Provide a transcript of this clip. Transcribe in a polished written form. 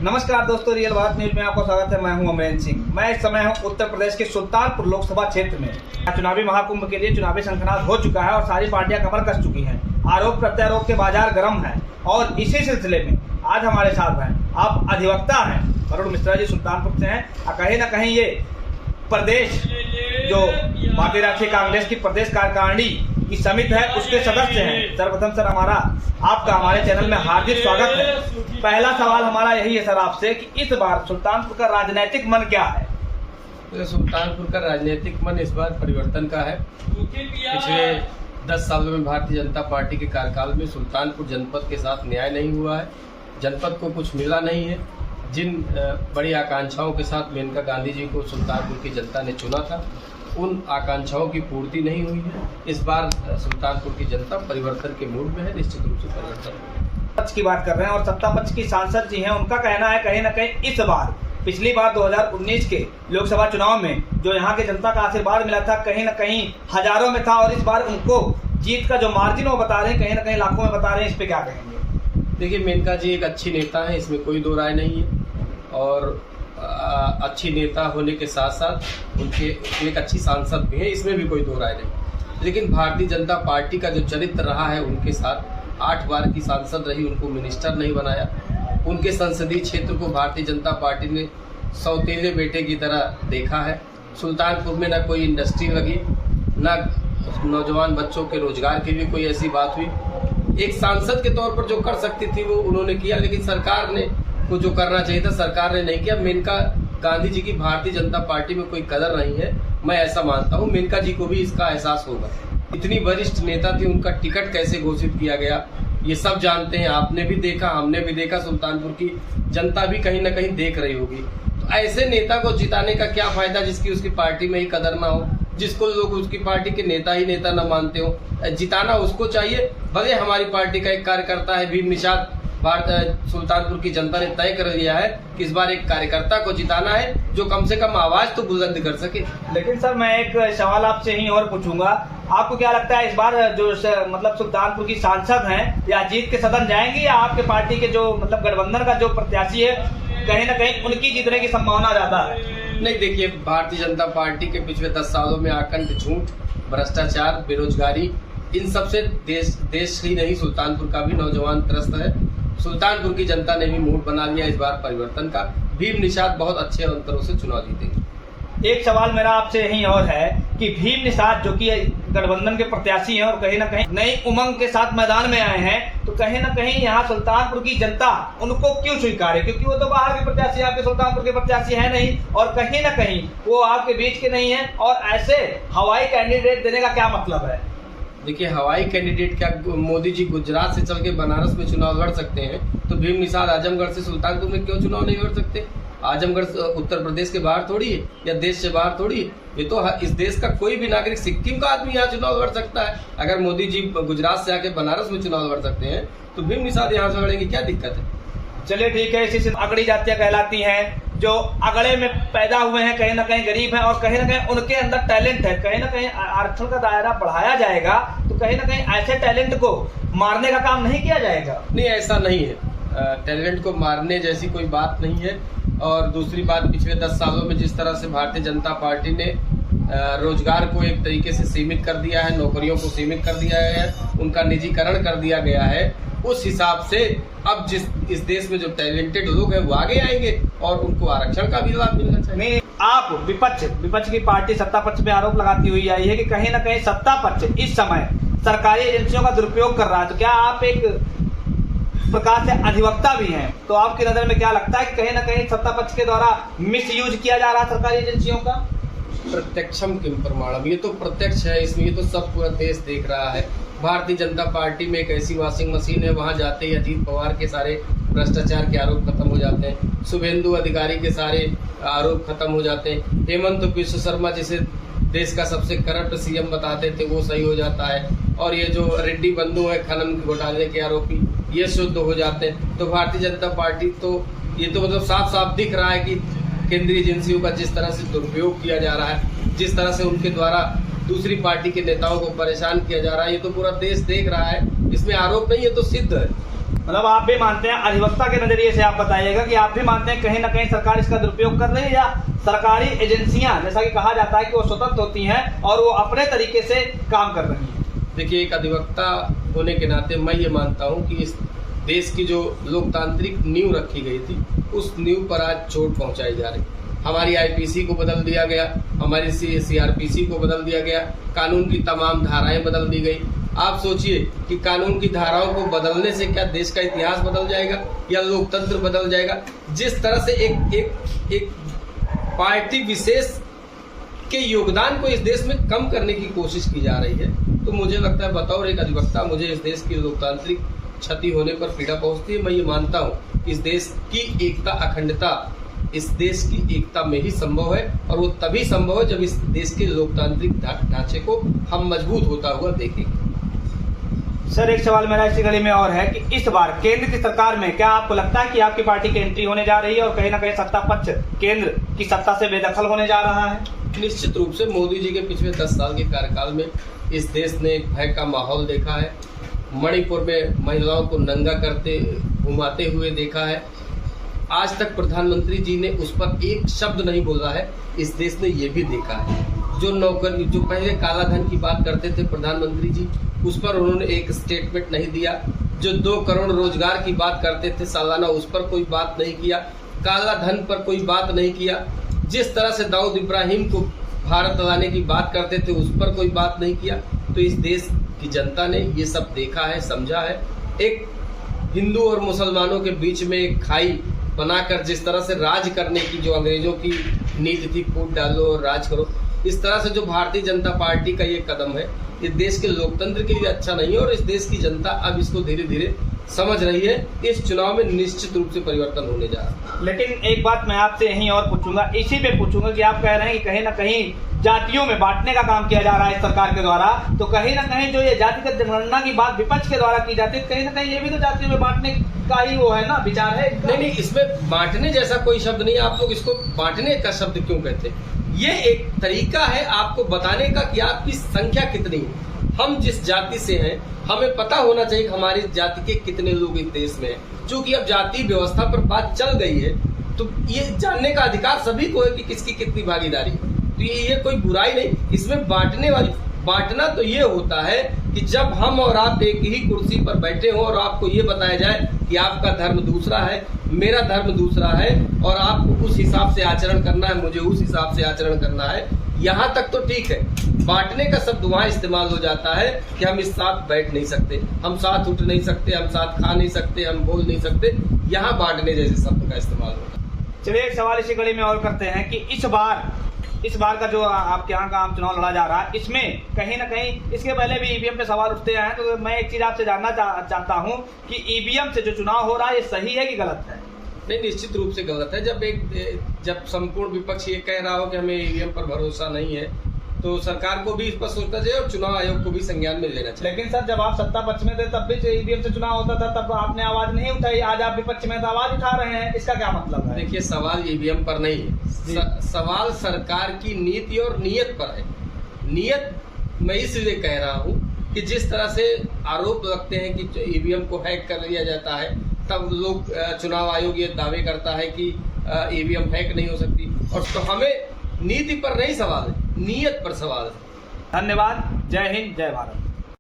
नमस्कार दोस्तों, रियल बात न्यूज में आपका स्वागत है। मैं हूं अमरेंद्र सिंह। मैं इस समय हूं उत्तर प्रदेश के सुल्तानपुर लोकसभा क्षेत्र में। चुनावी महाकुंभ के लिए चुनावी शंखनाद हो चुका है और सारी पार्टियां कमर कस चुकी हैं। आरोप प्रत्यारोप के बाजार गर्म है और इसी सिलसिले में आज हमारे साथ हैं, आप अधिवक्ता हैं, वरुण मिश्रा जी सुल्तानपुर से हैं। कहीं ना कहीं ये प्रदेश जो भारतीय राष्ट्रीय कांग्रेस की प्रदेश कार्यकारिणी की समिति है उसके सदस्य हैं। सर्वप्रथम सर आपका हमारे चैनल में हार्दिक स्वागत है। पहला सवाल हमारा यही है सर आपसे कि इस बार सुल्तानपुर का राजनीतिक मन क्या है? तो सुल्तानपुर का राजनीतिक मन इस बार परिवर्तन का है। पिछले 10 सालों में भारतीय जनता पार्टी के कार्यकाल में सुल्तानपुर जनपद के साथ न्याय नहीं हुआ है, जनपद को कुछ मिला नहीं है। जिन बड़ी आकांक्षाओं के साथ मेनका गांधी जी को सुल्तानपुर की जनता ने चुना था, उन आकांक्षाओं की पूर्ति नहीं हुई है। इस बार सुल्तानपुर की जनता परिवर्तन के मूड में है, निश्चित रूप से परिवर्तन पक्ष की बात कर रहे हैं और सत्ता पक्ष की सांसद जी हैं, उनका कहना है कहीं ना कहीं इस बार पिछली बार 2019 के लोकसभा चुनाव में जो यहाँ की जनता का आशीर्वाद मिला था कहीं ना कहीं हजारों में था और इस बार उनको जीत का जो मार्जिन वो बता रहे हैं कहीं ना कहीं लाखों में बता रहे हैं। इस पे क्या कहेंगे? देखिए, मेनका जी एक अच्छी नेता है, इसमें कोई दो राय नहीं है। और अच्छी नेता होने के साथ साथ उनके एक अच्छी सांसद भी है, इसमें भी कोई दो राय नहीं। लेकिन भारतीय जनता पार्टी का जो चरित्र रहा है, उनके साथ 8 बार की सांसद रही, उनको मिनिस्टर नहीं बनाया। उनके संसदीय क्षेत्र को भारतीय जनता पार्टी ने सौतेले बेटे की तरह देखा है। सुल्तानपुर में न कोई इंडस्ट्री लगी, न नौजवान बच्चों के रोजगार के लिए कोई ऐसी बात हुई। एक सांसद के तौर पर जो कर सकती थी वो उन्होंने किया, लेकिन सरकार ने को जो करना चाहिए था सरकार ने नहीं किया। मेनका गांधी जी की भारतीय जनता पार्टी में कोई कदर नहीं है, मैं ऐसा मानता हूँ। मेनका जी को भी इसका एहसास होगा। इतनी वरिष्ठ नेता थी, उनका टिकट कैसे घोषित किया गया ये सब जानते हैं। आपने भी देखा, हमने भी देखा, सुल्तानपुर की जनता भी कहीं ना कहीं देख रही होगी। तो ऐसे नेता को जिताने का क्या फायदा जिसकी उसकी पार्टी में ही कदर ना हो, जिसको लोग उसकी पार्टी के नेता ही नेता न मानते हो। जिताना उसको चाहिए। भले हमारी पार्टी का एक कार्यकर्ता है भीम निषाद, सुल्तानपुर की जनता ने तय कर लिया है कि इस बार एक कार्यकर्ता को जिताना है जो कम से कम आवाज तो बुलंद कर सके। लेकिन सर मैं एक सवाल आपसे ही और पूछूंगा, आपको क्या लगता है इस बार जो मतलब सुल्तानपुर की सांसद हैं या जीत के सदन जाएंगी या आपके पार्टी के जो मतलब गठबंधन का जो प्रत्याशी है कहीं ना कहीं उनकी जीतने की संभावना ज्यादा है? नहीं, देखिए, भारतीय जनता पार्टी के पिछले 10 सालों में आकंठ झूठ, भ्रष्टाचार, बेरोजगारी, इन सबसे देश ही नहीं सुल्तानपुर का भी नौजवान त्रस्त है। सुल्तानपुर की जनता ने भी मूड बना लिया इस बार परिवर्तन का। भीम निषाद बहुत अच्छे अंतरों से चुनाव जीतेंगे। एक सवाल मेरा आपसे यही और है कि भीम निषाद जो कि गठबंधन के प्रत्याशी हैं और कहीं ना कहीं नई उमंग के साथ मैदान में आए हैं, तो कहीं ना कहीं यहाँ सुल्तानपुर की जनता उनको क्यों स्वीकारे? क्योंकि वो तो बाहर के प्रत्याशी, आपके सुल्तानपुर के प्रत्याशी है नहीं और कहीं ना कहीं वो आपके बीच के नहीं है। और ऐसे हवाई कैंडिडेट देने का क्या मतलब है? देखिए, हवाई कैंडिडेट क्या, मोदी जी गुजरात से चल के बनारस में चुनाव लड़ सकते हैं, तो भीम निषाद आजमगढ़ से सुल्तानपुर में क्यों चुनाव नहीं लड़ सकते? आजमगढ़ उत्तर प्रदेश के बाहर थोड़ी है या देश से बाहर थोड़ी है। ये तो इस देश का कोई भी नागरिक, सिक्किम का आदमी यहाँ चुनाव लड़ सकता है। अगर मोदी जी गुजरात से आके बनारस में चुनाव लड़ सकते हैं तो भीम निषाद यहाँ से लड़ेंगे, क्या दिक्कत है? चलिए ठीक है। इसी से अगड़ी जातियां कहलाती हैं जो अगड़े में पैदा हुए हैं, कहीं ना कहीं गरीब हैं और कहीं ना कहीं उनके अंदर टैलेंट है। कहीं ना कहीं आरक्षण का दायरा बढ़ाया जाएगा तो कहीं ना कहीं ऐसे टैलेंट को मारने का काम नहीं किया जाएगा। नहीं, ऐसा नहीं है। टैलेंट को मारने जैसी कोई बात नहीं है। और दूसरी बात, पिछले 10 सालों में जिस तरह से भारतीय जनता पार्टी ने रोजगार को एक तरीके से सीमित कर दिया है, नौकरियों को सीमित कर दिया है, उनका निजीकरण कर दिया गया है, उस हिसाब से अब इस देश में जो टैलेंटेड लोग हैं वो आगे आएंगे और उनको आरक्षण का भी लाभ मिलना चाहिए। आप विपक्ष की पार्टी सत्ता पक्ष पे आरोप लगाती हुई आई है कि कहीं ना कहीं सत्ता पक्ष इस समय सरकारी एजेंसियों का दुरुपयोग कर रहा है, तो क्या आप एक प्रकार से अधिवक्ता भी हैं, तो आपकी नजर में क्या लगता है कि कहीं ना कहीं सत्ता पक्ष के द्वारा मिसयूज किया जा रहा है सरकारी एजेंसियों का? प्रत्यक्षम किम प्रमाणम, ये तो प्रत्यक्ष है, इसमें ये तो सब पूरा देश देख रहा है। भारतीय जनता पार्टी में एक ऐसी वॉशिंग मशीन है, वहां जाते ही अजीत पवार के सारे भ्रष्टाचार के आरोप खत्म हो जाते हैं, शुभेंदु अधिकारी के सारे आरोप खत्म हो जाते हैं, हेमंत विश्व शर्मा जिसे देश का सबसे करप्ट सीएम बताते थे वो सही हो जाता है, और ये जो रेड्डी बंधु है खनन घोटाले के आरोपी, ये शुद्ध हो जाते हैं। तो भारतीय जनता पार्टी तो ये तो मतलब साफ साफ दिख रहा है कि केंद्रीय एजेंसियों का जिस तरह से दुरुपयोग किया जा रहा है, जिस तरह से उनके द्वारा दूसरी पार्टी के नेताओं को परेशान किया जा रहा है, ये तो पूरा देश देख रहा है। इसमें आरोप नहीं, ये तो सिद्ध है। मतलब आप भी मानते हैं, अधिवक्ता के नजरिए से आप बताइएगा कि आप भी मानते हैं कहीं ना कहीं सरकार इसका दुरुपयोग कर रही है, या सरकारी एजेंसियां जैसा कि कहा जाता है कि वो स्वतंत्र होती हैं और वो अपने तरीके से काम कर रही हैं? देखिए, एक अधिवक्ता होने के नाते मैं ये मानता हूँ कि इस देश की जो लोकतांत्रिक नींव रखी गई थी, उस नींव पर आज चोट पहुंचाई जा रही। हमारी आईपीसी को बदल दिया गया, हमारी सीआरपीसी को बदल दिया गया, कानून की तमाम धाराएं बदल दी गई। आप सोचिए कि कानून की धाराओं को बदलने से क्या देश का इतिहास बदल जाएगा या लोकतंत्र बदल जाएगा? जिस तरह से एक पार्टी विशेष के योगदान को इस देश में कम करने की कोशिश की जा रही है, तो मुझे लगता है बतौर एक अधिवक्ता मुझे इस देश की लोकतांत्रिक क्षति होने पर पीड़ा पहुंचती है। मैं ये मानता हूँ इस देश की एकता, अखंडता इस देश की एकता में ही संभव है, और वो तभी संभव है जब इस देश के लोकतांत्रिक ढांचे को हम मजबूत होता हुआ देखेंगे। सर, एक सवाल मेरा इसी कड़ी में और है कि इस बार केंद्र की सरकार में क्या आपको लगता है कि आपकी पार्टी की एंट्री होने जा रही है और कहीं ना कहीं सत्ता पक्ष केंद्र की सत्ता से बेदखल होने जा रहा है? निश्चित रूप से मोदी जी के पिछले 10 साल के कार्यकाल में इस देश ने एक भय का माहौल देखा है। मणिपुर में महिलाओं को नंगा करते घुमाते हुए देखा है। आज तक प्रधानमंत्री जी ने उस पर एक शब्द नहीं बोला है। इस देश ने ये भी देखा है जो पहले काला धन की बात करते थे प्रधानमंत्री जी, उस पर उन्होंने एक स्टेटमेंट नहीं दिया। जो 2 करोड़ रोजगार की बात करते थे सालाना, उस पर कोई बात नहीं किया। काला धन पर कोई बात नहीं किया। जिस तरह से दाऊद इब्राहिम को भारत लाने की बात करते थे, उस पर कोई बात नहीं किया। तो इस देश की जनता ने ये सब देखा है, समझा है। एक हिंदू और मुसलमानों के बीच में एक खाई बनाकर जिस तरह से राज करने की जो अंग्रेजों की नीति थी, फूट डालो और राज करो, इस तरह से जो भारतीय जनता पार्टी का ये कदम है, ये देश के लोकतंत्र के लिए अच्छा नहीं है, और इस देश की जनता अब इसको धीरे धीरे समझ रही है। इस चुनाव में निश्चित रूप से परिवर्तन होने जा रहा है। लेकिन एक बात मैं आपसे यहीं और पूछूंगा, इसी पे पूछूंगा कि आप कह रहे हैं कि कहीं ना कहीं जातियों में बांटने का काम किया जा रहा है इस सरकार के द्वारा, तो कहीं ना कहीं जो ये जातिगत जनगणना की बात विपक्ष के द्वारा की जाती है, कहीं ना कहीं ये भी तो जातियों में बांटने का ही वो है ना, विचार है? नहीं, इसमें बांटने जैसा कोई शब्द नहीं है। आप लोग इसको बांटने का शब्द क्यों कहते हैं? ये एक तरीका है आपको बताने का कि आपकी संख्या कितनी है। हम जिस जाति से हैं, हमें पता होना चाहिए कि हमारी जाति के कितने लोग इस देश में हैं। चूंकि अब जाति व्यवस्था पर बात चल गई है, तो ये जानने का अधिकार सभी को है कि किसकी कितनी भागीदारी है। तो ये कोई बुराई नहीं, इसमें बांटना तो ये होता है कि जब हम और आप एक ही कुर्सी पर बैठे हो और आपको ये बताया जाए कि आपका धर्म दूसरा है, मेरा धर्म दूसरा है, और आपको उस हिसाब से आचरण करना है, मुझे उस हिसाब से आचरण करना है, यहाँ तक तो ठीक है। बांटने का शब्द वहाँ इस्तेमाल हो जाता है कि हम इस साथ बैठ नहीं सकते, हम साथ उठ नहीं सकते, हम साथ खा नहीं सकते, हम बोल नहीं सकते। यहाँ बांटने जैसे शब्द का इस्तेमाल होता है। चलिए, एक सवाल इसी कड़ी में और करते हैं कि इस बार का जो आपके यहाँ का आम चुनाव लड़ा जा रहा है, इसमें कहीं ना कहीं इसके पहले भी ईवीएम पे सवाल उठते हैं, तो मैं एक चीज आपसे जानना चाहता हूँ कि ईवीएम से जो चुनाव हो रहा है, ये सही है कि गलत है? नहीं, निश्चित रूप से गलत है। जब संपूर्ण विपक्ष ये कह रहा हो कि हमें ईवीएम पर भरोसा नहीं है, तो सरकार को भी इस पर सोचना चाहिए और चुनाव आयोग को भी संज्ञान में लेना चाहिए। लेकिन सर, जब आप सत्ता पक्ष में थे तब भी ईवीएम से चुनाव होता था, तब आपने आवाज नहीं उठाई। आज आप विपक्ष में तो आवाज उठा रहे हैं, इसका क्या मतलब है? देखिए, सवाल ईवीएम पर नहीं है, सवाल सरकार की नीति और नीयत पर है। नीयत मैं इसलिए कह रहा हूँ कि जिस तरह से आरोप लगते हैं कि ईवीएम को हैक कर लिया जाता है, तब लोग चुनाव आयोग ये दावे करता है कि ईवीएम हैक नहीं हो सकती, और तो हमें नीति पर नहीं सवाल है, नीयत पर सवाल है। धन्यवाद। जय हिंद, जय भारत।